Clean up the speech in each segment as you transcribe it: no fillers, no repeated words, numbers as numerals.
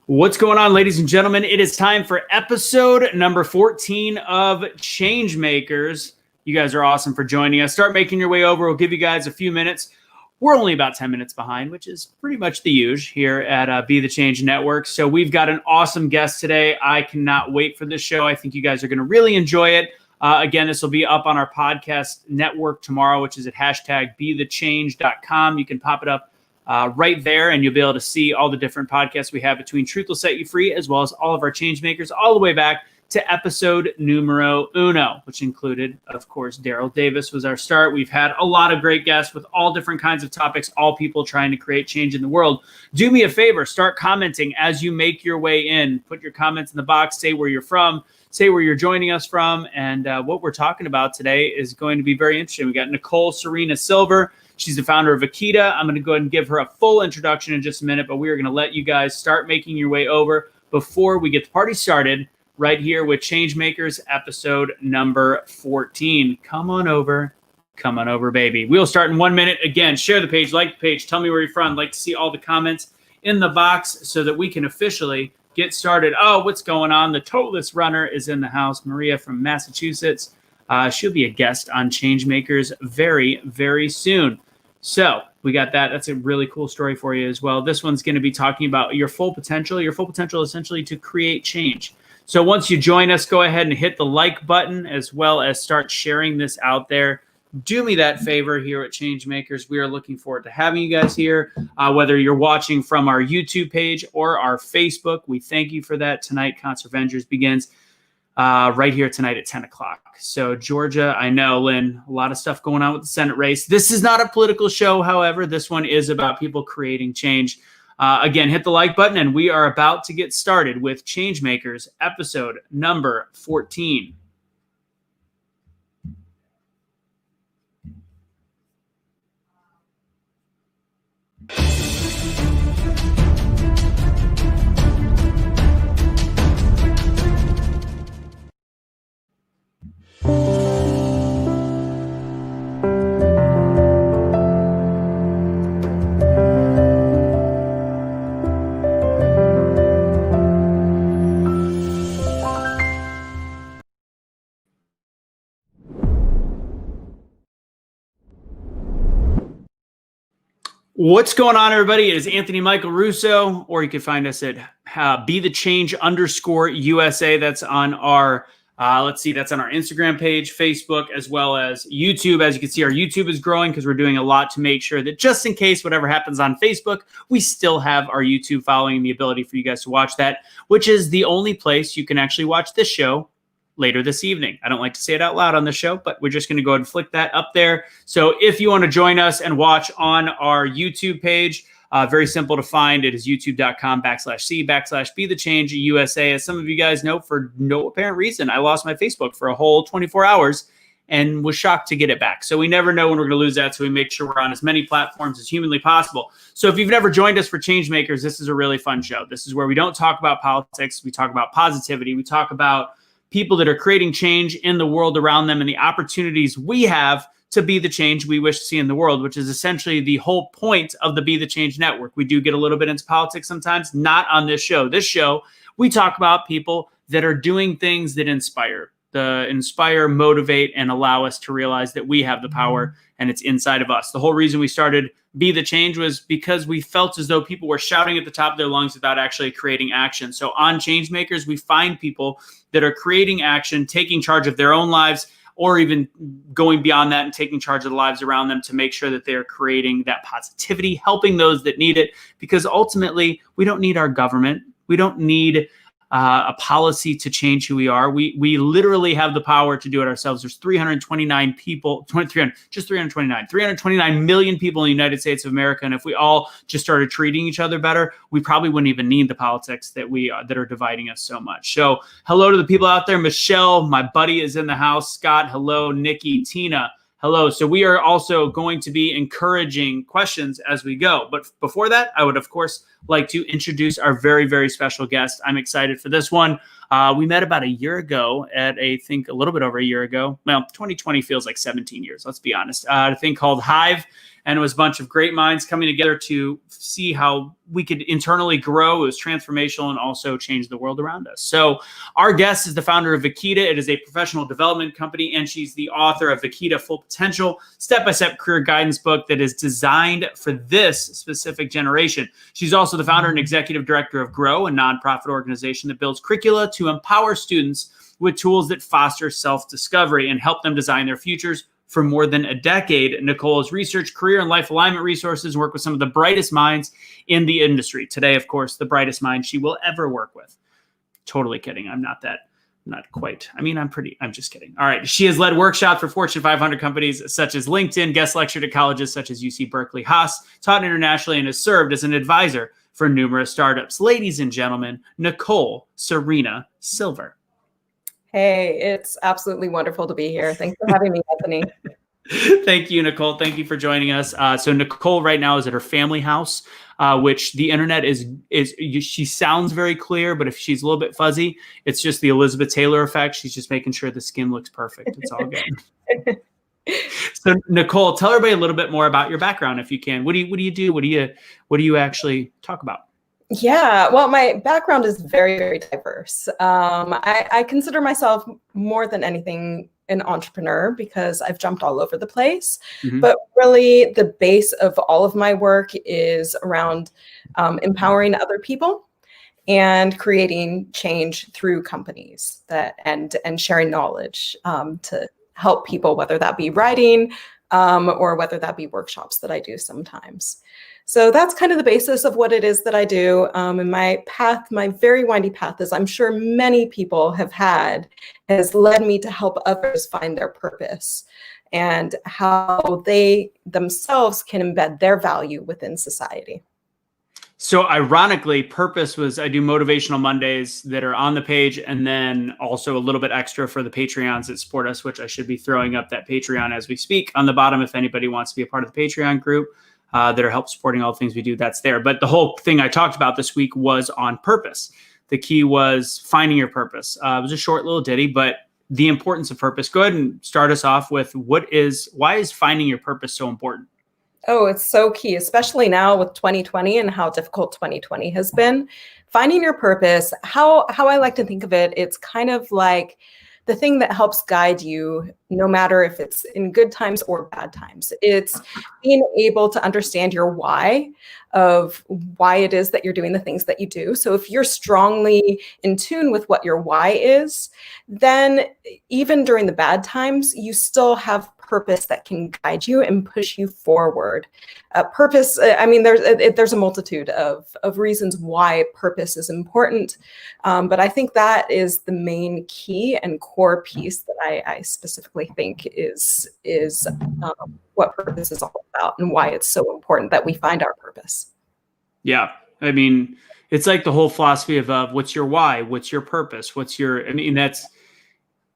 What's going on, ladies and gentlemen? It is time for episode number 14 of Changemakers. You guys are awesome for joining us. Start making your way over. We'll give you guys a few minutes. We're only about 10 minutes behind, which is pretty much the usual here at Be The Change Network. So we've got an awesome guest today. I cannot wait for this show. I think you guys are going to really enjoy it. Again, this will be up on our podcast network tomorrow, which is at #BeTheChange.com. You can pop it up right there, and you'll be able to see all the different podcasts we have between Truth Will Set You Free, as well as all of our change makers, all the way back to episode numero uno, which included, of course, Daryl Davis was our start. We've had a lot of great guests with all different kinds of topics, all people trying to create change in the world. Do me a favor, start commenting as you make your way in. Put your comments in the box, say where you're from, say where you're joining us from, and what we're talking about today is going to be very interesting. We got Nicole Serena Silver. She's the founder of Akita. I'm going to go ahead and give her a full introduction in just a minute, but we are going to let you guys start making your way over before we get the party started right here with Changemakers episode number 14. Come on over, baby. We'll start in 1 minute. Again, share the page, like the page, tell me where you're from. I'd like to see all the comments in the box so that we can officially get started. Oh, what's going on? The Toeless Runner is in the house. Maria from Massachusetts. She'll be a guest on Changemakers very, very soon. So we got that. That's a really cool story for you as well. This one's going to be talking about your full potential essentially to create change. So once you join us, go ahead and hit the like button as well as start sharing this out there. Do me that favor here at Changemakers. We are looking forward to having you guys here, whether you're watching from our YouTube page or our Facebook. We thank you for that. Tonight, Concert Avengers begins right here tonight at 10 o'clock. So Georgia, I know, Lynn, a lot of stuff going on with the Senate race. This is not a political show, however. This one is about people creating change. Again, hit the like button, and we are about to get started with Changemakers episode number 14. What's going on, everybody? It is Anthony Michael Russo, or you can find us at BeTheChange_USA. That's on our, that's on our Instagram page, Facebook, as well as YouTube. As you can see, our YouTube is growing because we're doing a lot to make sure that just in case whatever happens on Facebook, we still have our YouTube following and the ability for you guys to watch that, which is the only place you can actually watch this show later this evening. I don't like to say it out loud on the show, but we're just going to go ahead and flick that up there. So if you want to join us and watch on our YouTube page, very simple to find. It is youtube.com/C/BeTheChangeUSA. As some of you guys know, for no apparent reason, I lost my Facebook for a whole 24 hours and was shocked to get it back. So we never know when we're going to lose that. So we make sure we're on as many platforms as humanly possible. So if you've never joined us for Changemakers, this is a really fun show. This is where we don't talk about politics. We talk about positivity. We talk about people that are creating change in the world around them and the opportunities we have to be the change we wish to see in the world, which is essentially the whole point of the Be The Change Network. We do get a little bit into politics sometimes, not on this show. This show, we talk about people that are doing things that inspire, motivate, and allow us to realize that we have the power and it's inside of us. The whole reason we started Be The Change was because we felt as though people were shouting at the top of their lungs without actually creating action. So on Changemakers, we find people that are creating action, taking charge of their own lives, or even going beyond that and taking charge of the lives around them to make sure that they are creating that positivity, helping those that need it. Because ultimately, we don't need our government. We don't need a policy to change who we are. We literally have the power to do it ourselves. There's 329 million people in the United States of America. And if we all just started treating each other better, we probably wouldn't even need the politics that are dividing us so much. So hello to the people out there. Michelle, my buddy, is in the house. Scott, hello. Nikki, Tina, hello. So we are also going to be encouraging questions as we go. But before that, I would, of course, like to introduce our very, very special guest. I'm excited for this one. We met about a year ago at a little bit over a year ago. Well, 2020 feels like 17 years, let's be honest. A thing called Hive. And it was a bunch of great minds coming together to see how we could internally grow. It was transformational and also change the world around us. So our guest is the founder of Vakita. It is a professional development company, and she's the author of Vakita Full Potential, step-by-step career guidance book that is designed for this specific generation. She's also the founder and executive director of Grow, a nonprofit organization that builds curricula to empower students with tools that foster self-discovery and help them design their futures. For more than a decade, Nicole has researched career and life alignment resources and worked with some of the brightest minds in the industry. Today, of course, the brightest mind she will ever work with. Totally kidding. I'm not quite. I mean, I'm just kidding. All right. She has led workshops for Fortune 500 companies such as LinkedIn, guest lectured at colleges such as UC Berkeley, Haas, taught internationally, and has served as an advisor for numerous startups. Ladies and gentlemen, Nicole Serena Silver. Hey, it's absolutely wonderful to be here. Thanks for having me, Anthony. Thank you, Nicole. Thank you for joining us. So Nicole right now is at her family house, which the internet she sounds very clear, but if she's a little bit fuzzy, it's just the Elizabeth Taylor effect. She's just making sure the skin looks perfect. It's all good. So Nicole, tell everybody a little bit more about your background, if you can. What do you do? What do you actually talk about? Yeah, well, my background is very, very diverse. I consider myself more than anything an entrepreneur because I've jumped all over the place. Mm-hmm. But really, the base of all of my work is around empowering other people and creating change through companies and sharing knowledge to help people, whether that be writing or whether that be workshops that I do sometimes. So that's kind of the basis of what it is that I do. And my path, my very windy path, as I'm sure many people have had, has led me to help others find their purpose and how they themselves can embed their value within society. So ironically, purpose was, I do motivational Mondays that are on the page, and then also a little bit extra for the Patreons that support us, which I should be throwing up that Patreon as we speak on the bottom. If anybody wants to be a part of the Patreon group that are help supporting all the things we do, that's there. But the whole thing I talked about this week was on purpose. The key was finding your purpose. It was a short little ditty, but the importance of purpose. Go ahead and start us off with why is finding your purpose so important? Oh, it's so key, especially now with 2020 and how difficult 2020 has been. Finding your purpose, how I like to think of it, it's kind of like the thing that helps guide you, no matter if it's in good times or bad times. It's being able to understand your why of why it is that you're doing the things that you do. So if you're strongly in tune with what your why is, then even during the bad times, you still have purpose that can guide you and push you forward. Purpose, I mean, there's a multitude of reasons why purpose is important, but I think that is the main key and core piece that I specifically think is what purpose is all about and why it's so important that we find our purpose. Yeah, I mean, it's like the whole philosophy of what's your why, what's your purpose, that's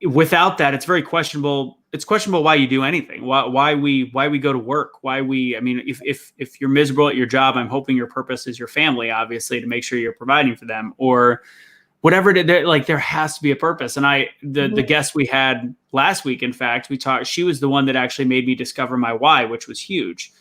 without that, it's very questionable. It's questionable why you do anything, why we go to work, if you're miserable at your job, I'm hoping your purpose is your family, obviously, to make sure you're providing for them or whatever. There has to be a purpose. And the guest we had last week, in fact, she was the one that actually made me discover my why, which was huge.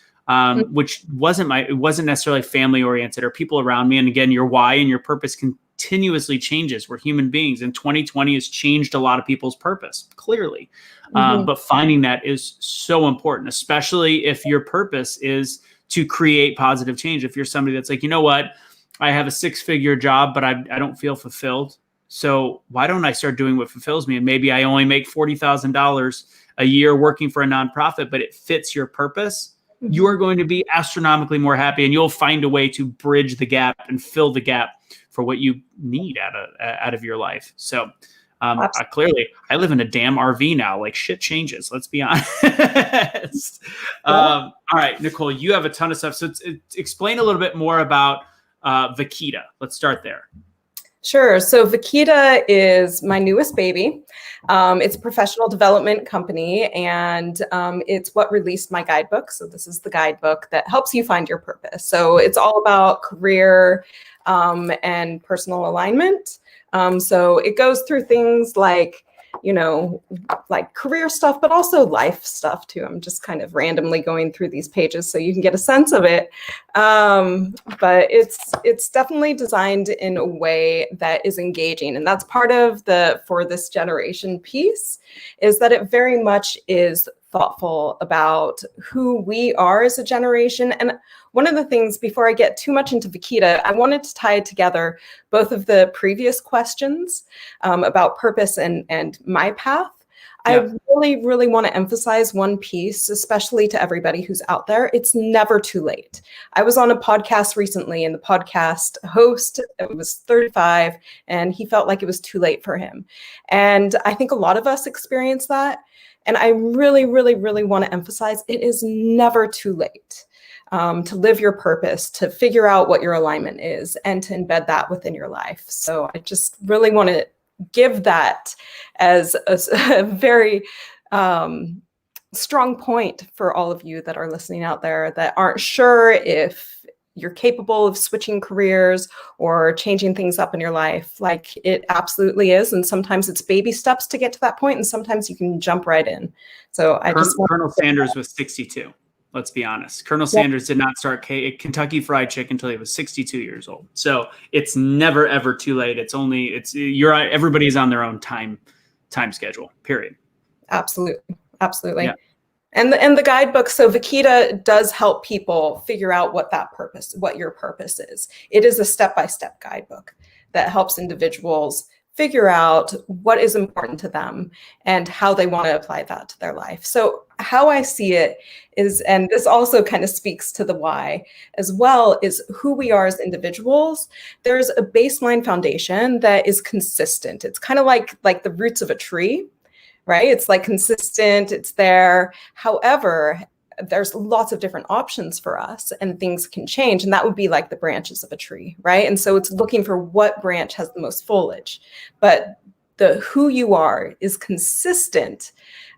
Which it wasn't necessarily family oriented or people around me. And again, your why and your purpose continuously changes. We're human beings, and 2020 has changed a lot of people's purpose, clearly. But finding that is so important, especially if your purpose is to create positive change. If you're somebody that's like, you know what, I have a 6-figure job, but I don't feel fulfilled. So why don't I start doing what fulfills me? And maybe I only make $40,000 a year working for a nonprofit, but it fits your purpose. You are going to be astronomically more happy, and you'll find a way to bridge the gap and fill the gap for what you need out of your life. So I live in a damn RV now. Like, shit changes. Let's be honest. All right, Nicole, you have a ton of stuff. So explain a little bit more about Vakita. Let's start there. Sure. So Vakita is my newest baby. It's a professional development company, and it's what released my guidebook. So this is the guidebook that helps you find your purpose. So it's all about career and personal alignment. So it goes through things like like career stuff, but also life stuff too. I'm just kind of randomly going through these pages so you can get a sense of it. But it's definitely designed in a way that is engaging. And that's part of the for this generation piece, is that it very much is thoughtful about who we are as a generation. And one of the things, before I get too much into Vakita, I wanted to tie together both of the previous questions about purpose and my path. Yeah. I really, really want to emphasize one piece, especially to everybody who's out there. It's never too late. I was on a podcast recently, and the podcast host was 35, and he felt like it was too late for him. And I think a lot of us experience that. And I really, really, really want to emphasize it is never too late to live your purpose, to figure out what your alignment is, and to embed that within your life. So I just really want to give that as a very strong point for all of you that are listening out there that aren't sure if you're capable of switching careers or changing things up in your life. Like, it absolutely is. And sometimes it's baby steps to get to that point, and sometimes you can jump right in. So Colonel Sanders was 62. Let's be honest. Colonel Sanders did not start Kentucky Fried Chicken until he was 62 years old. So it's never, ever too late. Everybody's on their own time schedule, period. Absolutely. Absolutely. Yeah. And the guidebook, so Vakita does help people figure out what your purpose is. It is a step-by-step guidebook that helps individuals figure out what is important to them and how they want to apply that to their life. So how I see it is, and this also kind of speaks to the why as well, is who we are as individuals. There's a baseline foundation that is consistent. It's kind of like the roots of a tree. Right? It's like consistent, it's there. However, there's lots of different options for us, and things can change. And that would be like the branches of a tree, right? And so it's looking for what branch has the most foliage. But the who you are is consistent.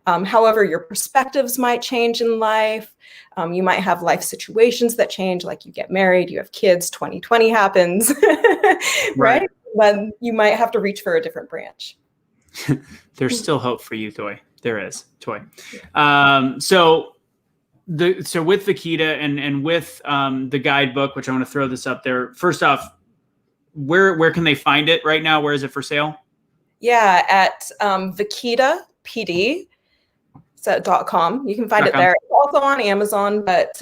However, your perspectives might change in life. You might have life situations that change, like you get married, you have kids, 2020 happens, right? Then you might have to reach for a different branch. There's still hope for you, Toy. There is, Toy. So with Vakita and with the guidebook, which I want to throw this up there. First off, where can they find it right now? Where is it for sale? Yeah, at VakitaPD.com. You can find it there. It's also on Amazon, but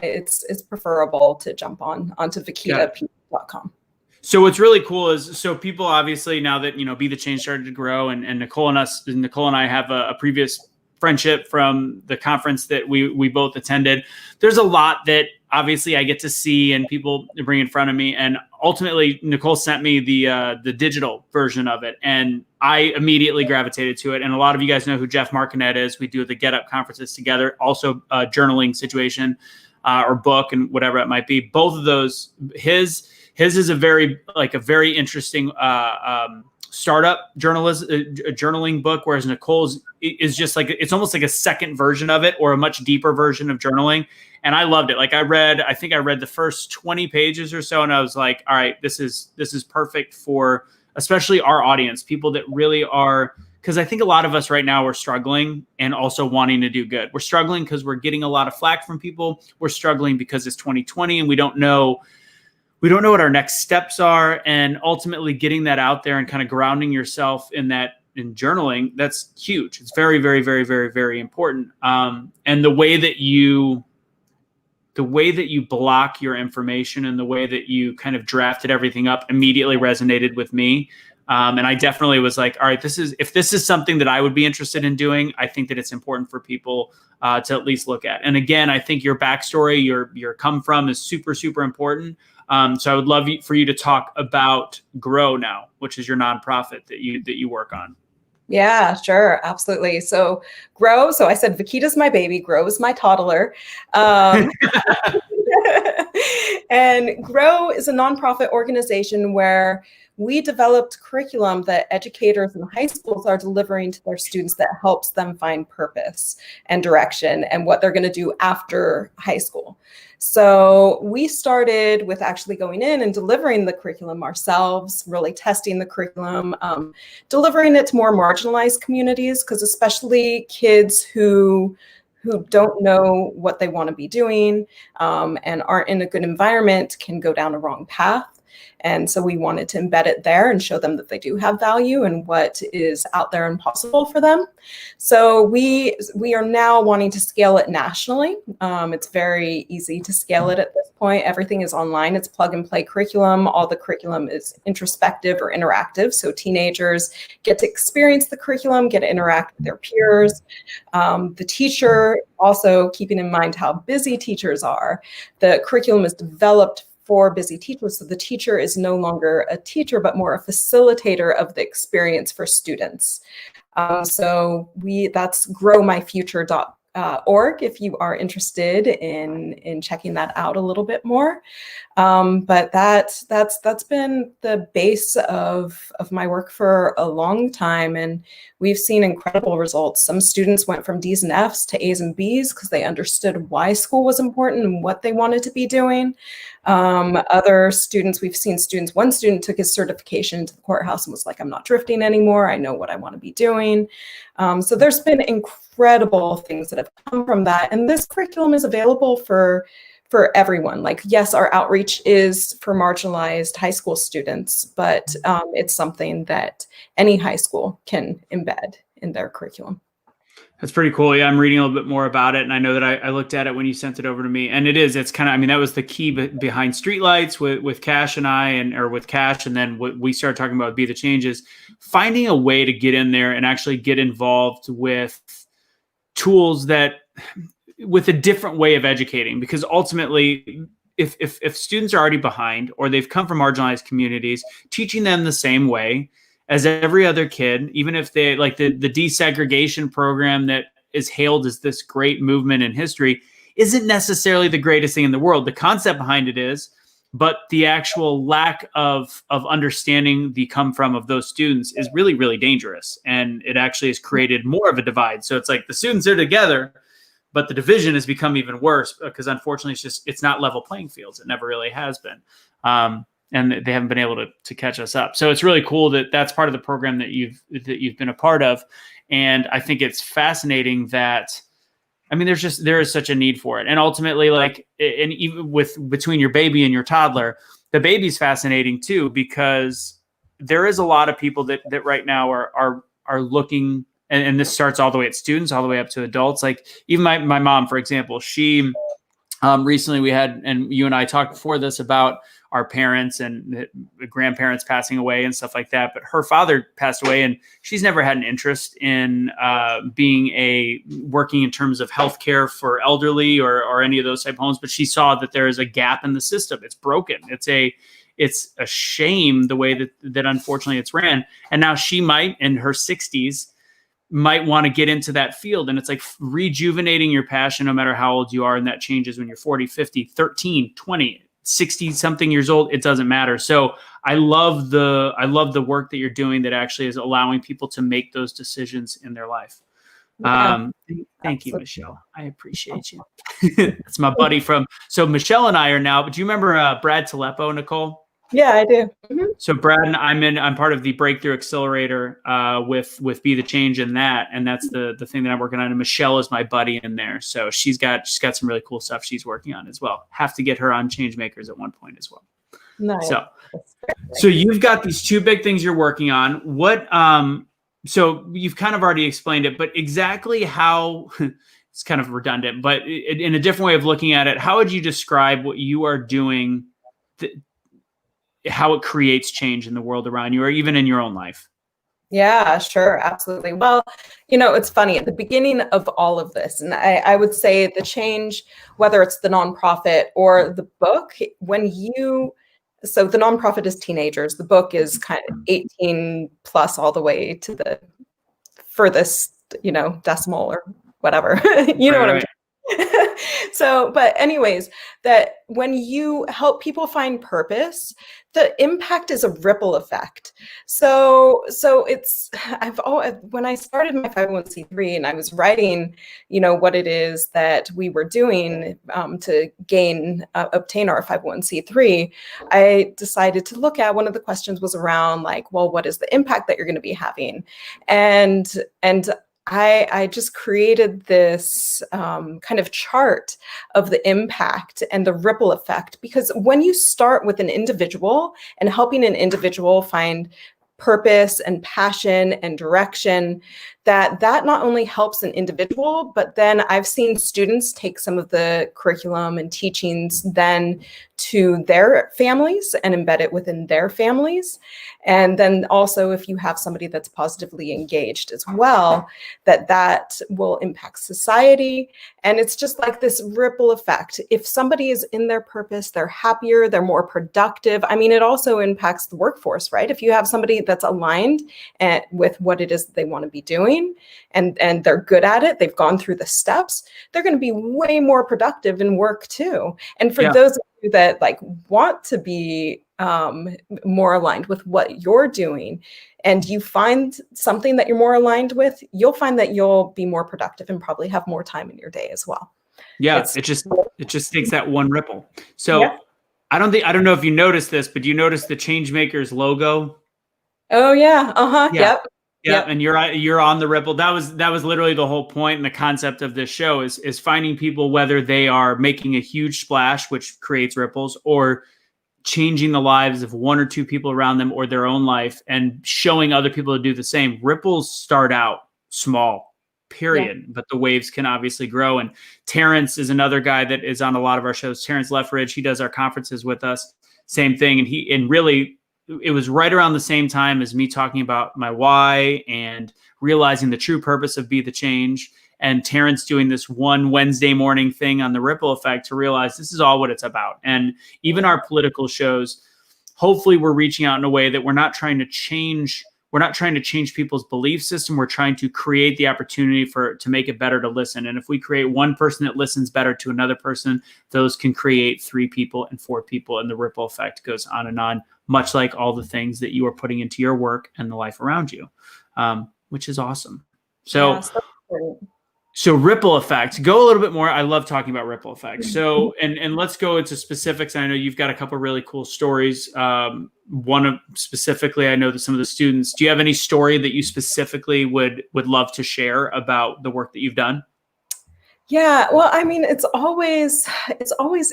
it's preferable to jump onto VakitaPD.com. So what's really cool is, so people obviously, now that, Be the Change started to grow, and Nicole and I have a previous friendship from the conference that we both attended. There's a lot that obviously I get to see and people bring in front of me. And ultimately Nicole sent me the digital version of it, and I immediately gravitated to it. And a lot of you guys know who Jeff Markinet is. We do the Get Up conferences together, also a journaling situation or book and whatever it might be. Both of those, his is a very interesting startup journaling book, whereas Nicole's is just like, it's almost like a second version of it, or a much deeper version of journaling. And I loved it. Like, I think I read the first 20 pages or so, and I was like, all right, this is perfect for especially our audience, people that really are, because I think a lot of us right now are struggling and also wanting to do good. We're struggling because we're getting a lot of flack from people. We're struggling because it's 2020 and we don't know what our next steps are, and ultimately getting that out there and kind of grounding yourself in journaling. That's huge. It's very, very, very, very, very important. And the way that you block your information and the way that you kind of drafted everything up immediately resonated with me. And I definitely was like, all right, if this is something that I would be interested in doing, I think that it's important for people to at least look at. And again, I think your backstory, your come from is super, super important. So I would love for you to talk about Grow now, which is your nonprofit that you work on. Yeah, sure. Absolutely. So Grow. So I said, Vakita's my baby. Grow is my toddler. And GROW is a nonprofit organization where we developed curriculum that educators in high schools are delivering to their students that helps them find purpose and direction and what they're going to do after high school. So we started with actually going in and delivering the curriculum ourselves, really testing the curriculum, delivering it to more marginalized communities, because especially kids who don't know what they want to be doing and aren't in a good environment can go down a wrong path. And so we wanted to embed it there and show them that they do have value and what is out there and possible for them. So we are now wanting to scale it nationally. It's very easy to scale it at this point. Everything is online. It's plug and play curriculum. All the curriculum is introspective or interactive. So teenagers get to experience the curriculum, get to interact with their peers. The teacher, also keeping in mind how busy teachers are, the curriculum is developed for busy teachers. So the teacher is no longer a teacher, but more a facilitator of the experience for students. So that's growmyfuture.org if you are interested in checking that out a little bit more. But that's been the base of my work for a long time, and we've seen incredible results. Some students went from D's and F's to A's and B's because they understood why school was important and what they wanted to be doing. Other students, we've seen students, one student took his certification to the courthouse and was like, I'm not drifting anymore. I know what I want to be doing. So there's been incredible things that have come from that. And this curriculum is available for everyone. Like, yes, our outreach is for marginalized high school students, but it's something that any high school can embed in their curriculum. That's pretty cool. Yeah, I'm reading a little bit more about it, and I know that I looked at it when you sent it over to me, and it's kind of, I mean, that was the key behind Streetlights with Cash and with Cash, and then what we started talking about Be the Changes, finding a way to get in there and actually get involved with tools with a different way of educating, because ultimately, if students are already behind or they've come from marginalized communities, teaching them the same way as every other kid, even if they like the desegregation program that is hailed as this great movement in history, isn't necessarily the greatest thing in the world. The concept behind it is, but the actual lack of understanding the come from of those students is really, really dangerous. And it actually has created more of a divide. So it's like the students are together, but the division has become even worse because unfortunately it's not level playing fields. It never really has been. And they haven't been able to catch us up. So it's really cool that that's part of the program that you've been a part of. And I think it's fascinating that, I mean, there is such a need for it. And ultimately, like, and even between your baby and your toddler, the baby's fascinating too, because there is a lot of people that right now are looking, and this starts all the way at students, all the way up to adults. Like even my mom, for example, she recently we had, and you and I talked before this about our parents and the grandparents passing away and stuff like that. But her father passed away, and she's never had an interest in working in terms of healthcare for elderly or any of those type of homes. But she saw that there is a gap in the system. It's broken. It's a shame the way that unfortunately it's ran. And now she might, in her 60s, might want to get into that field. And it's like rejuvenating your passion, no matter how old you are. And that changes when you're 40, 50, 13, 20, 60 something years old. It doesn't matter. So I love the work that you're doing that actually is allowing people to make those decisions in their life. Thank you, Michelle. I appreciate you. That's my buddy so Michelle and I are now, but do you remember Brad Taleppo, Nicole? Yeah, I do. Mm-hmm. So Brad and I'm part of the Breakthrough Accelerator with Be the Change in that. And that's the thing that I'm working on. And Michelle is my buddy in there. So she's got some really cool stuff she's working on as well. Have to get her on Changemakers at one point as well. Nice. So you've got these two big things you're working on. What so you've kind of already explained it, but exactly how it's kind of redundant, but in a different way of looking at it, how would you describe what you are doing how it creates change in the world around you or even in your own life? Yeah, sure. Absolutely. Well, it's funny at the beginning of all of this, and I would say the change, whether it's the nonprofit or the book, so the nonprofit is teenagers. The book is kind of 18 plus all the way to the furthest, decimal or whatever, what I'm So, but anyways, that when you help people find purpose, the impact is a ripple effect. So it's when I started my 501c3 and I was writing, what it is that we were doing to obtain our 501c3, I decided to look at, one of the questions was around like, well, what is the impact that you're going to be having? And I just created this kind of chart of the impact and the ripple effect, because when you start with an individual and helping an individual find purpose and passion and direction, that not only helps an individual, but then I've seen students take some of the curriculum and teachings then to their families and embed it within their families. And then also, if you have somebody that's positively engaged as well, that will impact society. And it's just like this ripple effect. If somebody is in their purpose, they're happier, they're more productive. I mean, it also impacts the workforce, right? If you have somebody that's aligned with what it is that they want to be doing, and they're good at it, they've gone through the steps, they're going to be way more productive in work too. And for those of you that like want to be more aligned with what you're doing, and you find something that you're more aligned with, you'll find that you'll be more productive and probably have more time in your day as well. Yeah, it just takes that one ripple. So I don't know if you noticed this, but do you notice the Changemakers logo? Oh yeah. Yep. Yeah, and you're on the ripple. That was literally the whole point and the concept of this show is finding people, whether they are making a huge splash, which creates ripples, or changing the lives of one or two people around them or their own life, and showing other people to do the same. Ripples start out small, period, but the waves can obviously grow. And Terrence is another guy that is on a lot of our shows. Terrence Leffridge, he does our conferences with us. Same thing, and really, it was right around the same time as me talking about my why and realizing the true purpose of Be the Change, and Terrence doing this one Wednesday morning thing on the ripple effect to realize this is all what it's about. And even our political shows, hopefully we're reaching out in a way that we're not trying to change people's belief system. We're trying to create the opportunity to make it better to listen. And if we create one person that listens better to another person, those can create 3 people and 4 people, and the ripple effect goes on, much like all the things that you are putting into your work and the life around you, which is awesome. So ripple effect, go a little bit more. I love talking about ripple effect. So, and let's go into specifics. I know you've got a couple of really cool stories. Specifically, I know that some of the students, do you have any story that you specifically would love to share about the work that you've done? Yeah, well, I mean, it's always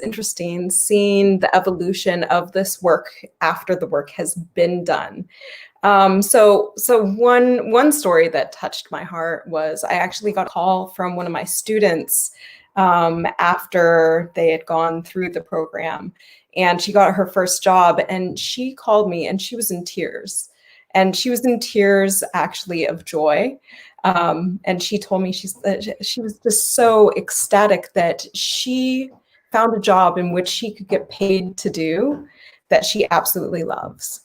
interesting seeing the evolution of this work after the work has been done. So one story that touched my heart was I actually got a call from one of my students after they had gone through the program, and she got her first job, and she called me and she was in tears. And she was in tears actually of joy. And she told me she was just so ecstatic that she found a job in which she could get paid to do that she absolutely loves.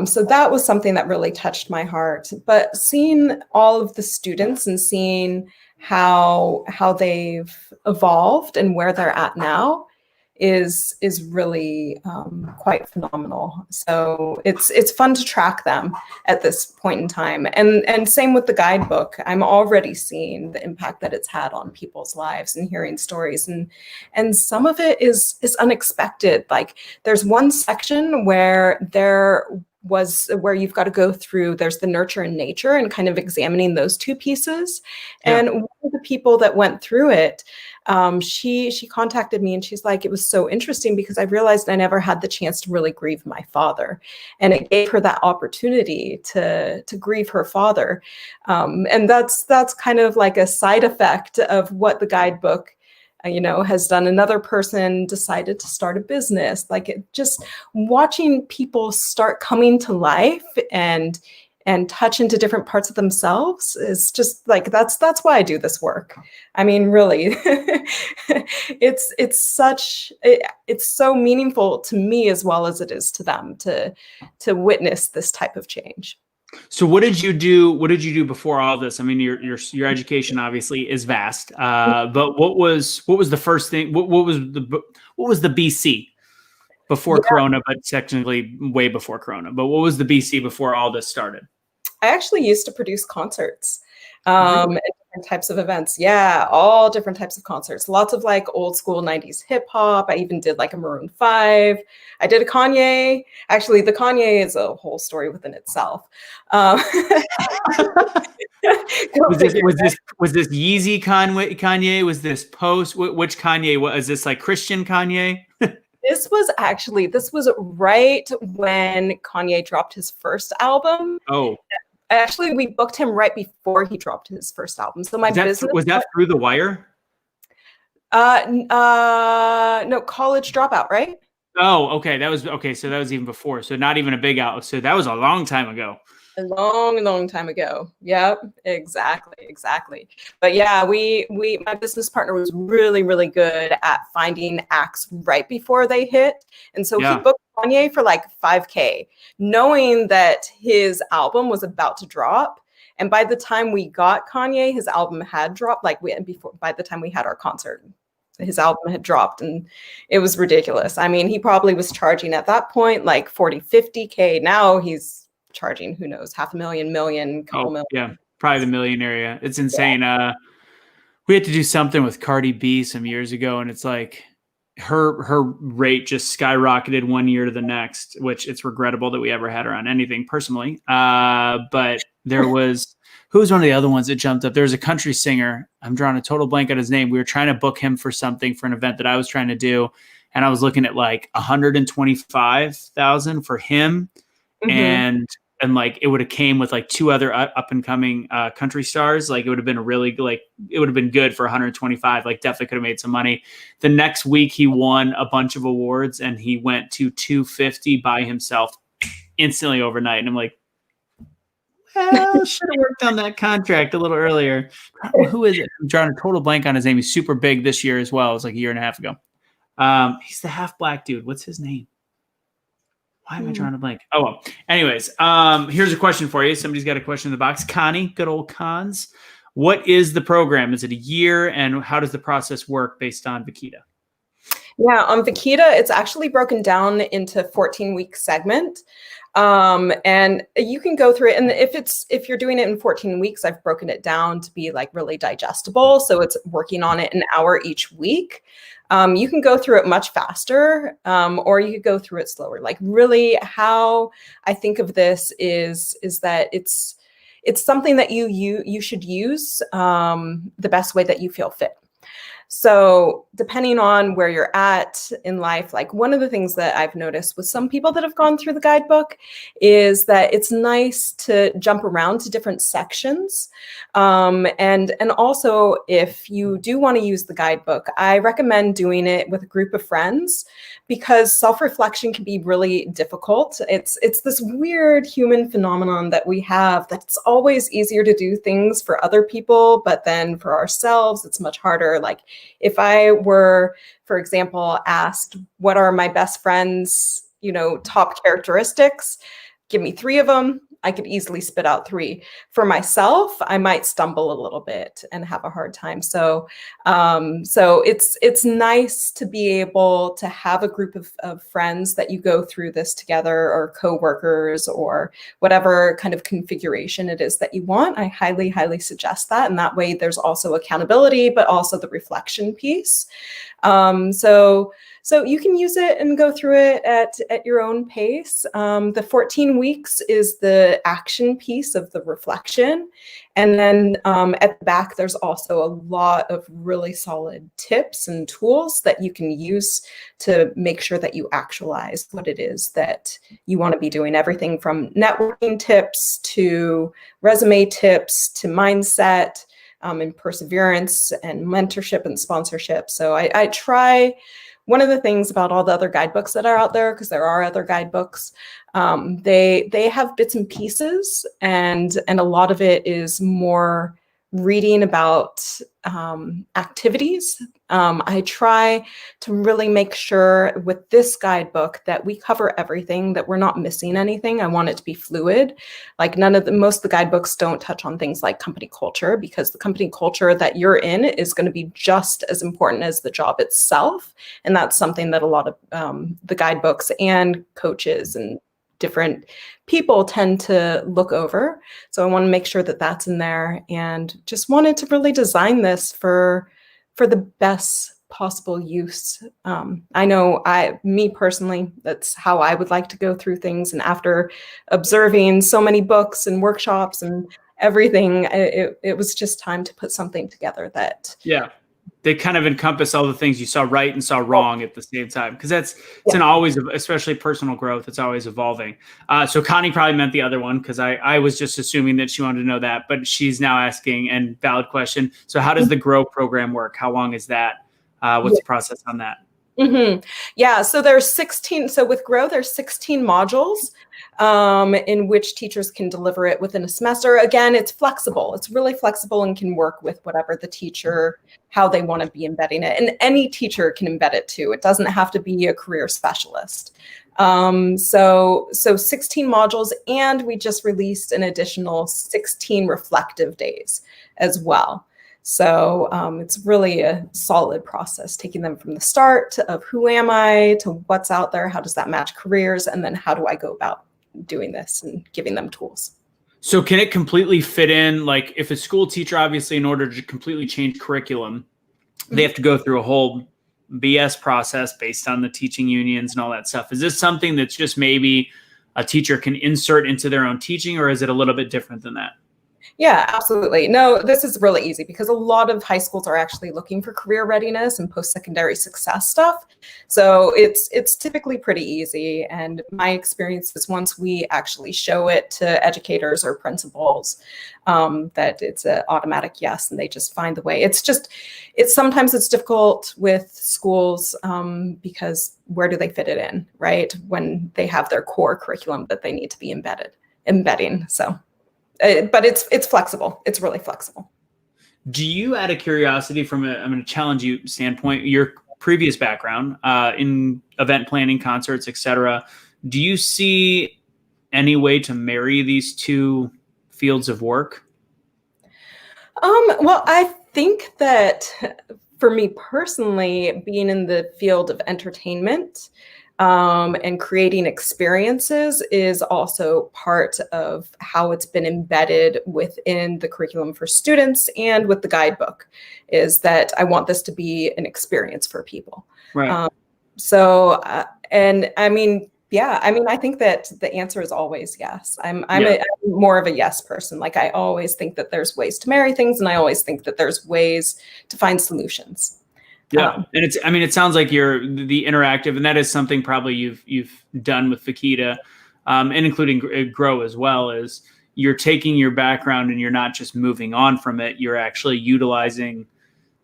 So that was something that really touched my heart. But seeing all of the students and seeing how they've evolved and where they're at now is really quite phenomenal. So it's fun to track them at this point in time. And same with the guidebook. I'm already seeing the impact that it's had on people's lives and hearing stories. And some of it is unexpected. Like there's one section where you've got to go through, there's the nurture and nature and kind of examining those 2 pieces. Yeah. And one of the people that went through it, she contacted me and she's like, it was so interesting because I realized I never had the chance to really grieve my father. And it gave her that opportunity to grieve her father. And that's kind of like a side effect of what the guidebook has done. Another person decided to start a business. Like just watching people start coming to life and touch into different parts of themselves is just like, that's why I do this work. I mean, really, it's so meaningful to me as well as it is to them to witness this type of change. So what did you do? What did you do before all this? I mean, your education obviously is vast, but what was the first thing? What was the BC before Yeah, Corona? But technically way before Corona. But what was the BC before all this started? I actually used to produce concerts, Really? and different types of events. Yeah, all different types of concerts. Lots of like old school 90s hip hop. I even did like a Maroon 5. I did a Kanye. Actually, the Kanye is a whole story within itself. Um, go Was this figure. Yeezy Kanye? Was this post? Which Kanye? What is this, like Christian Kanye? This was right when Kanye dropped his first album. Oh, Actually, we booked him right before he dropped his first album. So my business was that Through the Wire? No, College Dropout, right? Oh, okay. That was okay. So that was even before. So not even a big out. So that was a long time ago. A long, long time ago. Yep, exactly. But yeah, my business partner was really, really good at finding acts right before they hit. And so he Yeah. booked Kanye for like 5K, knowing that his album was about to drop. And by the time we got Kanye, his album had dropped, by the time we had our concert, his album had dropped, and it was ridiculous. I mean, he probably was charging at that point like 40, 50K. Now he's charging, who knows, half a million, couple million. Yeah, probably the million area. It's insane. Yeah. We had to do something with Cardi B some years ago, and it's like her rate just skyrocketed one year to the next, which it's regrettable that we ever had her on anything personally. But there was who was one of the other ones that jumped up? There was a country singer. I'm drawing a total blank on his name. We were trying to book him for something for an event that I was trying to do, and I was looking at like 125,000 for him, and like it would have came with like two other up and coming country stars. Like it would have been it would have been good for 125. Like definitely could have made some money. The next week he won a bunch of awards and he went to 250 by himself instantly overnight. And I'm like, well, should have worked on that contract a little earlier. Who is it? I'm drawing a total blank on his name. He's super big this year as well. It was like a year and a half ago. He's the half black dude. What's his name? Why am I drawing a blank? Oh, well. Anyways, here's a question for you. Somebody's got a question in the box. Connie, good old Cons. What is the program? Is it a year? And how does the process work based on Vaquita? Yeah, on Vaquita, it's actually broken down into 14-week segment. And you can go through it. And if you're doing it in 14 weeks, I've broken it down to be like really digestible. So it's working on it an hour each week. You can go through it much faster, or you could go through it slower. Like really how I think of this is that it's something that you should use the best way that you feel fit. So depending on where you're at in life, like one of the things that I've noticed with some people that have gone through the guidebook is that it's nice to jump around to different sections. And also if you do want to use the guidebook, I recommend doing it with a group of friends because self-reflection can be really difficult. It's this weird human phenomenon that we have that's always easier to do things for other people, but then for ourselves, it's much harder. Like if I were, for example, asked, what are my best friends, top characteristics? Give me 3 of them. I could easily spit out 3. For myself, I might stumble a little bit and have a hard time. So it's nice to be able to have a group of friends that you go through this together, or coworkers, or whatever kind of configuration it is that you want. I highly, highly suggest that. And that way there's also accountability, but also the reflection piece. So you can use it and go through it at your own pace. The 14 weeks is the action piece of the reflection. And then at the back, there's also a lot of really solid tips and tools that you can use to make sure that you actualize what it is that you want to be doing. Everything from networking tips to resume tips to mindset, and perseverance and mentorship and sponsorship. So I try. One of the things about all the other guidebooks that are out there, because there are other guidebooks, they have bits and pieces, and a lot of it is more reading about activities. I try to really make sure with this guidebook that we cover everything, that we're not missing anything. I want it to be fluid. Like most of the guidebooks don't touch on things like company culture, because the company culture that you're in is going to be just as important as the job itself. And that's something that a lot of the guidebooks and coaches and different people tend to look over. So I want to make sure that that's in there, and just wanted to really design this for the best possible use. I know me personally, that's how I would like to go through things. And after observing so many books and workshops and everything, it was just time to put something together that they kind of encompass all the things you saw right and saw wrong at the same time, because it's an always, especially personal growth, it's always evolving. So Connie probably meant the other one, because I was just assuming that she wanted to know that, but she's now asking, and valid question. So how does the Grow program work? How long is that? What's the process on that? Yeah, so there's 16. So with Grow, there's 16 modules in which teachers can deliver it within a semester. Again, it's flexible. It's really flexible and can work with whatever the teacher, how they want to be embedding it. And any teacher can embed it too. It doesn't have to be a career specialist. So 16 modules, and we just released an additional 16 reflective days as well. So it's really a solid process, taking them from the start of who am I to what's out there, how does that match careers, and then how do I go about doing this and giving them tools. So can it completely fit in, like if a school teacher, obviously in order to completely change curriculum, they have to go through a whole BS process based on the teaching unions and all that stuff. Is this something that's just maybe a teacher can insert into their own teaching, or is it a little bit different than that? Yeah, absolutely. No, this is really easy, because a lot of high schools are actually looking for career readiness and post-secondary success stuff. So it's typically pretty easy. And my experience is, once we actually show it to educators or principals, that it's an automatic yes, and they just find the way. Sometimes it's difficult with schools because where do they fit it in, right? When they have their core curriculum that they need to be embedding. So. But it's flexible. It's really flexible. Do you, out of curiosity, I'm going to challenge you standpoint, your previous background in event planning, concerts, etc., do you see any way to marry these two fields of work? Well, I think that for me personally, being in the field of entertainment, and creating experiences is also part of how it's been embedded within the curriculum for students and with the guidebook, is that I want this to be an experience for people. Right. And I mean, I think that the answer is always yes. I'm more of a yes person. Like, I always think that there's ways to marry things, and I always think that there's ways to find solutions. Yeah, and it sounds like you're the interactive, and that is something probably you've done with Fakita, and including Grow as well, is you're taking your background and you're not just moving on from it. You're actually utilizing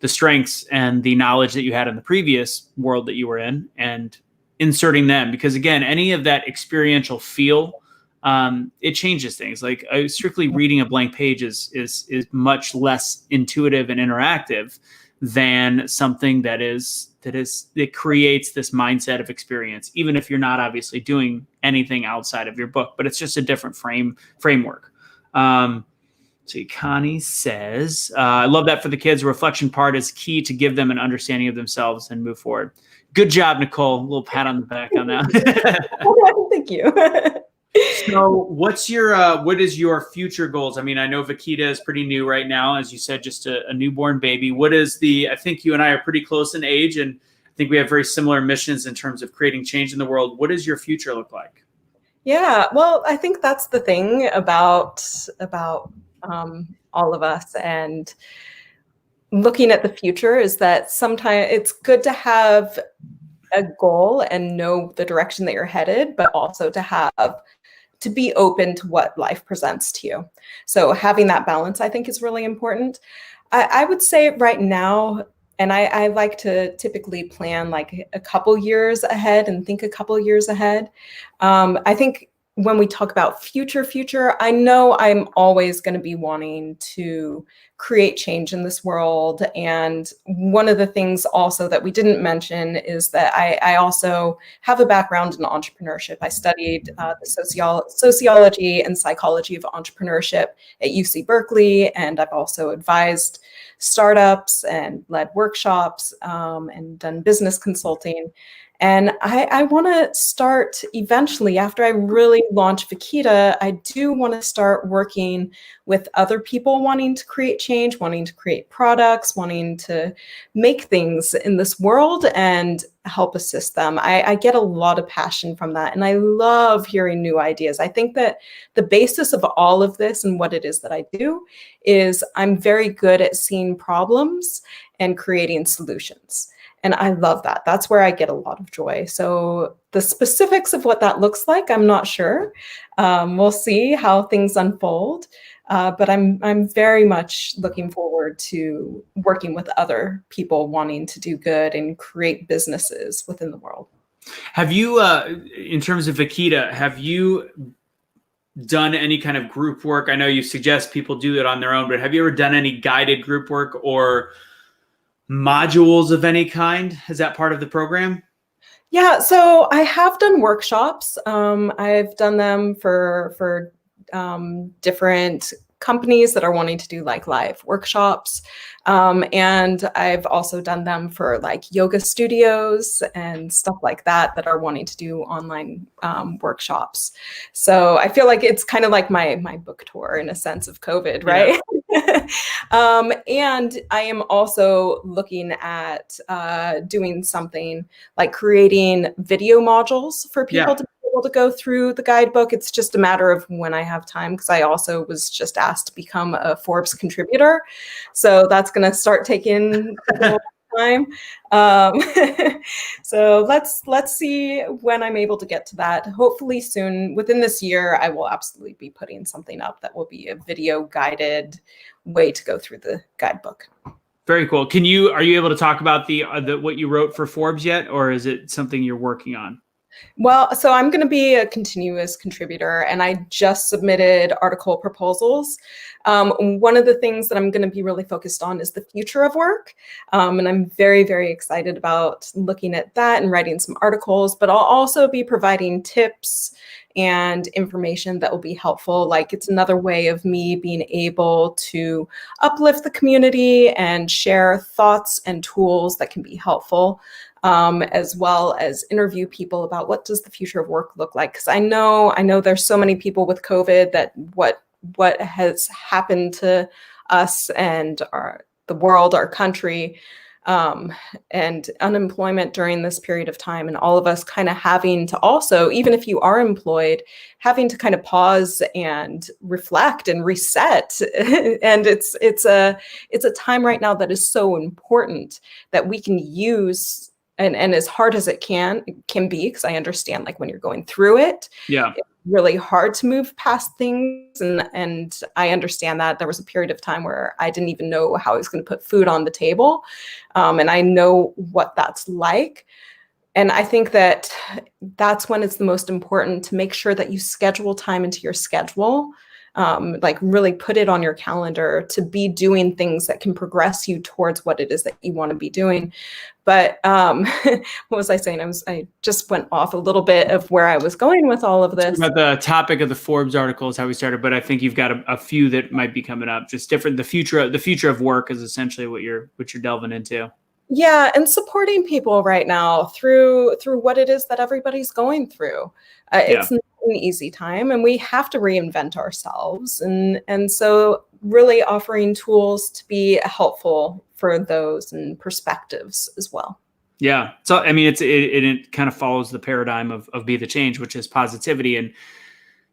the strengths and the knowledge that you had in the previous world that you were in, and inserting them, because again, any of that experiential feel, it changes things. Like strictly reading a blank page is much less intuitive and interactive than something that creates this mindset of experience, even if you're not obviously doing anything outside of your book, but it's just a different framework. So Connie says, I love that for the kids. The reflection part is key to give them an understanding of themselves and move forward. Good job, Nicole. A little pat on the back on that. Thank you. So what is your future goals? I mean, I know Vakita is pretty new right now, as you said, just a newborn baby. I think you and I are pretty close in age, and I think we have very similar missions in terms of creating change in the world. What does your future look like? Yeah, well, I think that's the thing about all of us, and looking at the future, is that sometimes it's good to have a goal and know the direction that you're headed, but also to be open to what life presents to you. So having that balance, I think, is really important. I would say right now, and I like to typically plan like a couple years ahead and think a couple years ahead. I think when we talk about future, I know I'm always going to be wanting to create change in this world. And one of the things also that we didn't mention is that I also have a background in entrepreneurship. I studied the sociology and psychology of entrepreneurship at UC Berkeley, and I've also advised startups and led workshops and done business consulting. And I want to start eventually, after I really launch Vaquita, I do want to start working with other people wanting to create change, wanting to create products, wanting to make things in this world and help assist them. I get a lot of passion from that. And I love hearing new ideas. I think that the basis of all of this and what it is that I do is I'm very good at seeing problems and creating solutions. And I love that. That's where I get a lot of joy. So the specifics of what that looks like, I'm not sure. We'll see how things unfold. But I'm very much looking forward to working with other people wanting to do good and create businesses within the world. Have you, in terms of Vaquita, have you done any kind of group work? I know you suggest people do it on their own, but have you ever done any guided group work or modules of any kind? Is that part of the program? Yeah, so I have done workshops. I've done them for different companies that are wanting to do like live workshops. And I've also done them for like yoga studios and stuff like that that are wanting to do online workshops. So I feel like it's kind of like my book tour in a sense of COVID, right? Yeah. And I am also looking at doing something like creating video modules for people to be able to go through the guidebook. It's just a matter of when I have time, because I also was just asked to become a Forbes contributor. So that's going to start taking a little time. So let's see when I'm able to get to that. Hopefully soon, within this year, I will absolutely be putting something up that will be a video guided way to go through the guidebook. Very cool. Are you able to talk about the what you wrote for Forbes yet, or is it something you're working on? Well, so I'm going to be a continuous contributor, and I just submitted article proposals. One of the things that I'm going to be really focused on is the future of work. And I'm very, very excited about looking at that and writing some articles, but I'll also be providing tips and information that will be helpful. Like, it's another way of me being able to uplift the community and share thoughts and tools that can be helpful. As well as interview people about what does the future of work look like. Because I know there's so many people with COVID that what has happened to us and the world, our country, and unemployment during this period of time, and all of us kind of having to also, even if you are employed, having to kind of pause and reflect and reset. And it's a time right now that is so important that we can use. And as hard as it can be, because I understand, like, when you're going through it, it's really hard to move past things. And I understand that there was a period of time where I didn't even know how I was going to put food on the table. And I know what that's like. And I think that that's when it's the most important to make sure that you schedule time into your schedule. Like, really put it on your calendar to be doing things that can progress you towards what it is that you want to be doing. But what was I saying? I just went off a little bit of where I was going with all of this. About the topic of the Forbes article is how we started, but I think you've got a few that might be coming up. Just different. The future of work is essentially what you're delving into. Yeah, and supporting people right now through what it is that everybody's going through. It's not an easy time, and we have to reinvent ourselves. And so really offering tools to be helpful for those and perspectives as well. Yeah. So, I mean, it kind of follows the paradigm of Be the Change, which is positivity. And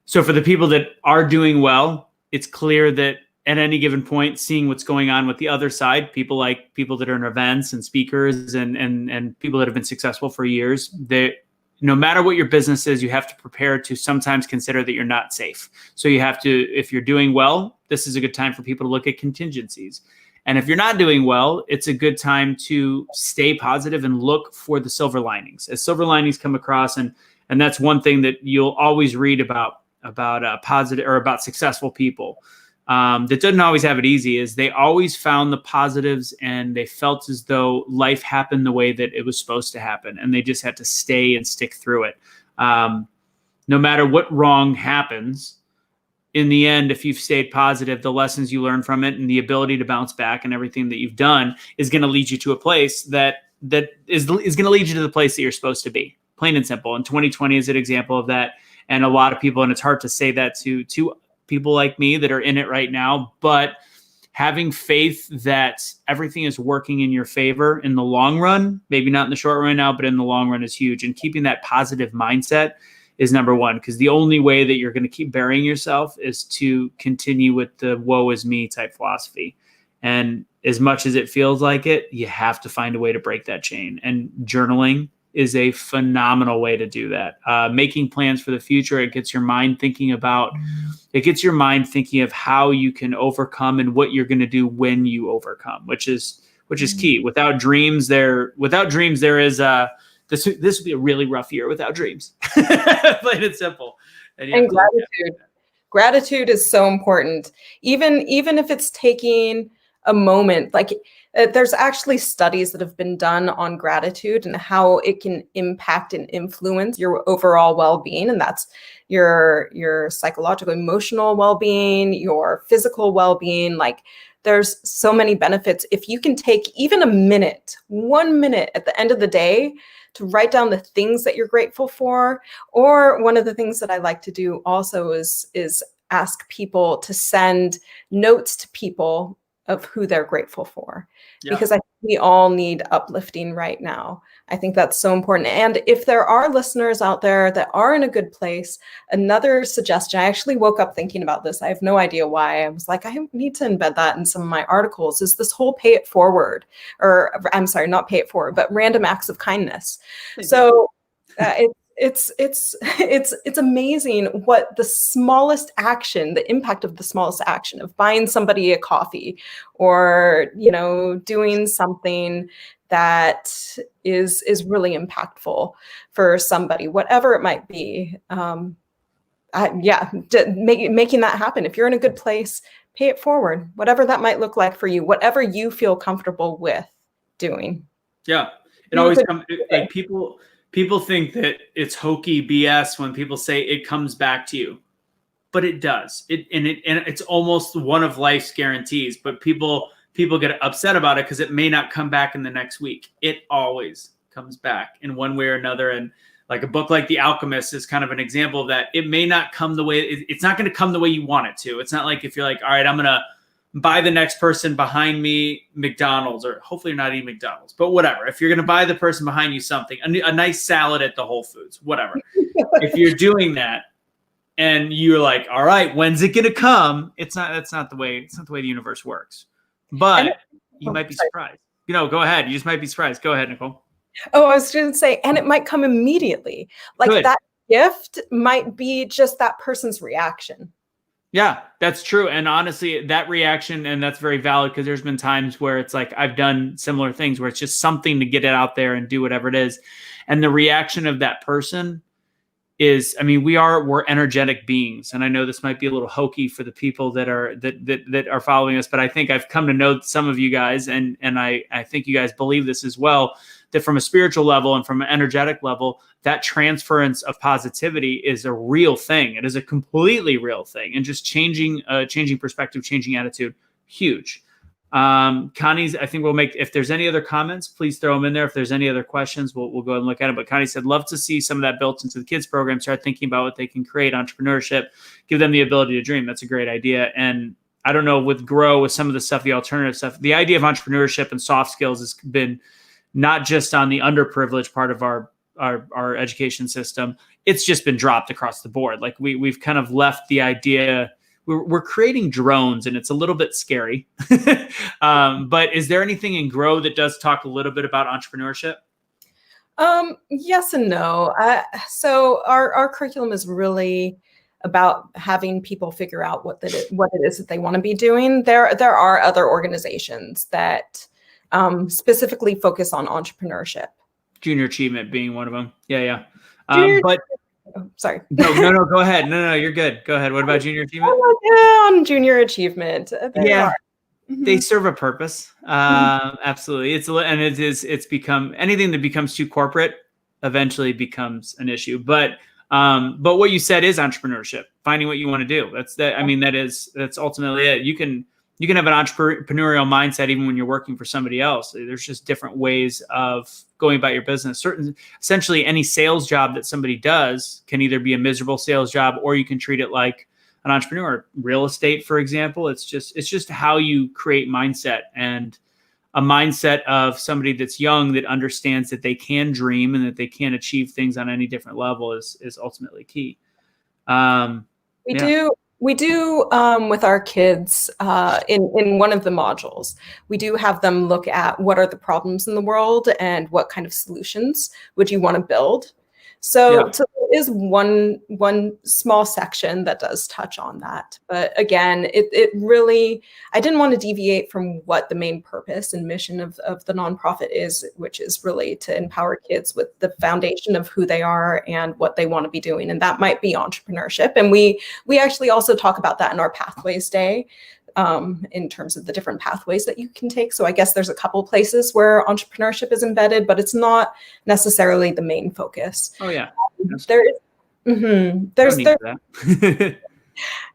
so for the people that are doing well, it's clear that at any given point, seeing what's going on with the other side, people that are in events and speakers and people that have been successful for years, that no matter what your business is, you have to prepare to sometimes consider that you're not safe. So you have to, if you're doing well, this is a good time for people to look at contingencies. And if you're not doing well, it's a good time to stay positive and look for the silver linings. As silver linings come across, and And that's one thing that you'll always read about positive or about successful people that doesn't always have it easy, is they always found the positives and they felt as though life happened the way that it was supposed to happen. And they just had to stay and stick through it. No matter what wrong happens, in the end, if you've stayed positive, the lessons you learn from it and the ability to bounce back and everything that you've done is going to lead you to a place that is going to lead you to the place that you're supposed to be, plain and simple. And 2020 is an example of that. And a lot of people, and it's hard to say that to people like me that are in it right now, but having faith that everything is working in your favor in the long run, maybe not in the short run now, but in the long run is huge. And keeping that positive mindset is number one, because the only way that you're going to keep burying yourself is to continue with the woe is me type philosophy. And as much as it feels like it, you have to find a way to break that chain. And journaling is a phenomenal way to do that. Making plans for the future, it gets your mind thinking of how you can overcome and what you're going to do when you overcome, which is key. Without dreams, there is this would be a really rough year without dreams. Plain and simple. And gratitude is so important. Even if it's taking a moment, like there's actually studies that have been done on gratitude and how it can impact and influence your overall well-being. And that's your psychological, emotional well-being, your physical well-being. Like there's so many benefits. If you can take even 1 minute at the end of the day to write down the things that you're grateful for. Or one of the things that I like to do also is ask people to send notes to people of who they're grateful for, because I think we all need uplifting right now. I think that's so important. And if there are listeners out there that are in a good place, another suggestion, I actually woke up thinking about this. I have no idea why. I was like, I need to embed that in some of my articles, is this whole pay it forward, or I'm sorry, not pay it forward, but random acts of kindness. So it's amazing what the smallest action, the impact of the smallest action of buying somebody a coffee, or, doing something that is really impactful for somebody, whatever it might be. Making that happen. If you're in a good place, pay it forward, whatever that might look like for you, whatever you feel comfortable with doing. Yeah. It always comes like people think that it's hokey BS when people say it comes back to you, but it does. And it's almost one of life's guarantees, but people get upset about it because it may not come back in the next week. It always comes back in one way or another. And like a book like The Alchemist is kind of an example of that. It may not come the way, it's not going to come the way you want it to. It's not like if you're like, all right, I'm going to buy the next person behind me McDonald's, or hopefully you're not eating McDonald's, but whatever. If you're going to buy the person behind you something, a nice salad at the Whole Foods, whatever. If you're doing that and you're like, all right, when's it going to come? That's not the way the universe works. But you might be surprised. Go ahead. You just might be surprised. Go ahead, Nicole. Oh, I was going to say, and it might come immediately. Like Good. That gift might be just that person's reaction. Yeah, that's true. And honestly, that reaction, and that's very valid, because there's been times where it's like I've done similar things where it's just something to get it out there and do whatever it is. And the reaction of that person is, we're energetic beings. And I know this might be a little hokey for the people that are following us, but I think I've come to know some of you guys, and I think you guys believe this as well, that from a spiritual level and from an energetic level, that transference of positivity is a real thing. It is a completely real thing. And just changing perspective, changing attitude, huge. Connie's, I think we'll make, if there's any other comments, please throw them in there. If there's any other questions, we'll go ahead and look at it. But Connie said, love to see some of that built into the kids program, start thinking about what they can create, entrepreneurship, give them the ability to dream. That's a great idea. And I don't know, with Grow, with some of the stuff, the alternative stuff, the idea of entrepreneurship and soft skills has been not just on the underprivileged part of our education system. It's just been dropped across the board. Like we've kind of left the idea. We're creating drones, and it's a little bit scary. But is there anything in Grow that does talk a little bit about entrepreneurship? Yes and no. So our curriculum is really about having people figure out what it is that they want to be doing. There are other organizations that specifically focus on entrepreneurship. Junior Achievement being one of them. Yeah. Sorry. No. Go ahead. No. You're good. Go ahead. What about junior achievement? On junior achievement. They serve a purpose. Absolutely. It's become anything that becomes too corporate eventually becomes an issue. But what you said is entrepreneurship, finding what you want to do. That's ultimately it. You can have an entrepreneurial mindset even when you're working for somebody else. There's just different ways of going about your business. Essentially any sales job that somebody does can either be a miserable sales job, or you can treat it like an entrepreneur. Real estate, for example, it's just how you create mindset, and a mindset of somebody that's young that understands that they can dream and that they can achieve things on any different level is ultimately key. We do with our kids in one of the modules, we do have them look at what are the problems in the world and what kind of solutions would you want to build. So there is one small section that does touch on that. But again, it really, I didn't want to deviate from what the main purpose and mission of the nonprofit is, which is really to empower kids with the foundation of who they are and what they want to be doing. And that might be entrepreneurship. And we actually also talk about that in our Pathways Day. In terms of the different pathways that you can take. So I guess there's a couple places where entrepreneurship is embedded, but it's not necessarily the main focus. Oh yeah. There's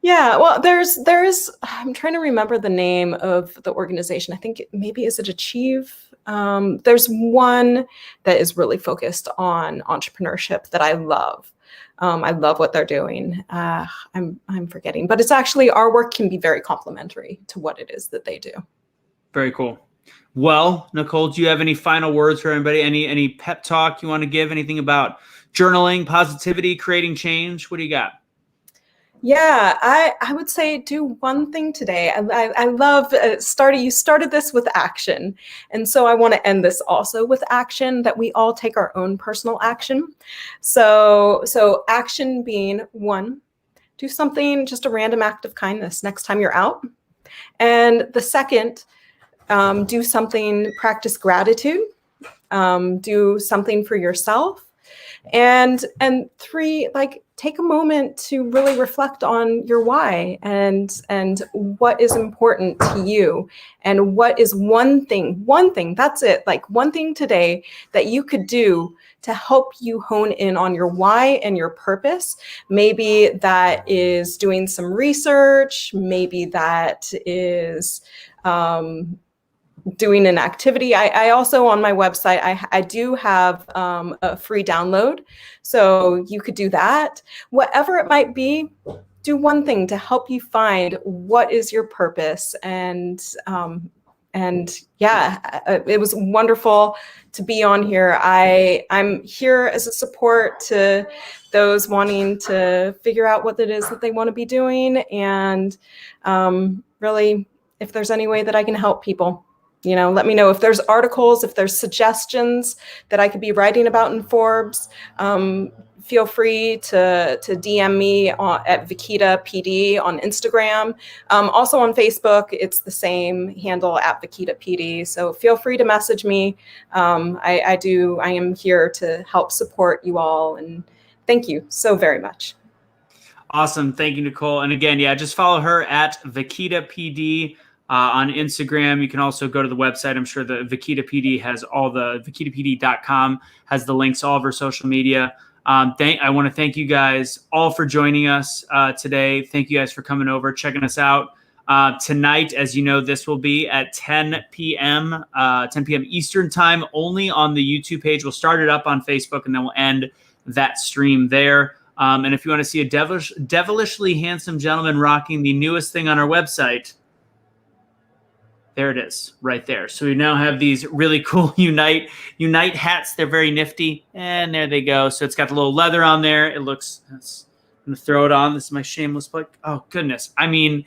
yeah, well, there's I'm trying to remember the name of the organization. I think is it Achieve? There's one that is really focused on entrepreneurship that I love. I love what they're doing. I'm forgetting, but it's actually, our work can be very complementary to what it is that they do. Very cool. Well, Nicole, do you have any final words for anybody? Any pep talk you want to give? Anything about journaling, positivity, creating change? What do you got? Yeah, I would say do one thing today. I love you started this with action. And so I want to end this also with action, that we all take our own personal action. So action being one, do something, just a random act of kindness next time you're out. And the second, do something, practice gratitude, do something for yourself. And three, take a moment to really reflect on your why and what is important to you, and what is one thing, that's it, one thing today that you could do to help you hone in on your why and your purpose. Maybe that is doing some research, maybe that is doing an activity. I also, on my website, I do have a free download. So you could do that. Whatever it might be, do one thing to help you find what is your purpose. And yeah, it was wonderful to be on here. I'm here as a support to those wanting to figure out what it is that they want to be doing. And really, if there's any way that I can help people, let me know. If there's articles, if there's suggestions that I could be writing about in Forbes, feel free to DM me at Vakita PD on Instagram. Also on Facebook, it's the same handle at Vakita PD. So feel free to message me. I am here to help support you all. And thank you so very much. Awesome. Thank you, Nicole. And again, just follow her at Vakita PD. On Instagram. You can also go to the website. I'm sure the Vakita PD has all the VakitaPD.com has the links to all of her social media. I want to thank you guys all for joining us today. Thank you guys for coming over, checking us out. Tonight, as you know, this will be at 10 p.m. Eastern time, only on the YouTube page. We'll start it up on Facebook, and then we'll end that stream there. And if you want to see a devilishly handsome gentleman rocking the newest thing on our website, there it is, right there. So we now have these really cool Unite hats. They're very nifty, and there they go. So it's got the little leather on there. It looks. I'm gonna throw it on. This is my shameless plug. Oh goodness! I mean,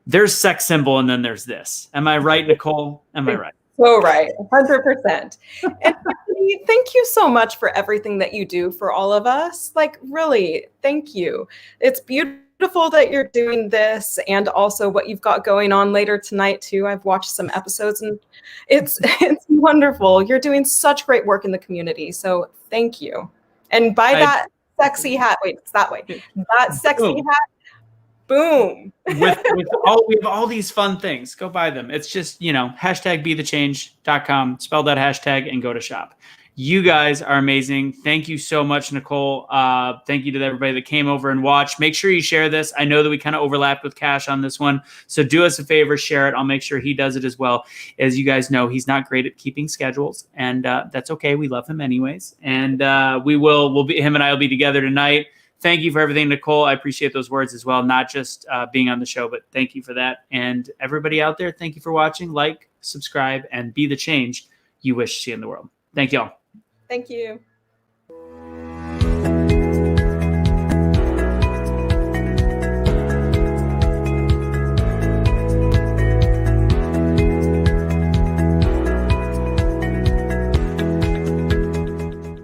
there's sex symbol, and then there's this. Am I right, Nicole? Am I right? So right, 100%. And thank you so much for everything that you do for all of us. Really, thank you. It's beautiful that you're doing this, and also what you've got going on later tonight too. I've watched some episodes, and it's wonderful. You're doing such great work in the community. So thank you. And by that, sexy hat. Wait, it's that way. That sexy Boom. hat. Boom. We have all these fun things. Go buy them. It's just, #BeTheChange.com. Spell that hashtag and go to shop. You guys are amazing. Thank you so much, Nicole. Thank you to everybody that came over and watched. Make sure you share this. I know that we kind of overlapped with Cash on this one, so do us a favor, share it. I'll make sure he does it as well. As you guys know, he's not great at keeping schedules, and that's okay. We love him anyways, and him and I will be together tonight. Thank you for everything, Nicole. I appreciate those words as well, not just being on the show, but thank you for that. And everybody out there, thank you for watching. Like, subscribe, and be the change you wish to see in the world. Thank you all. Thank you.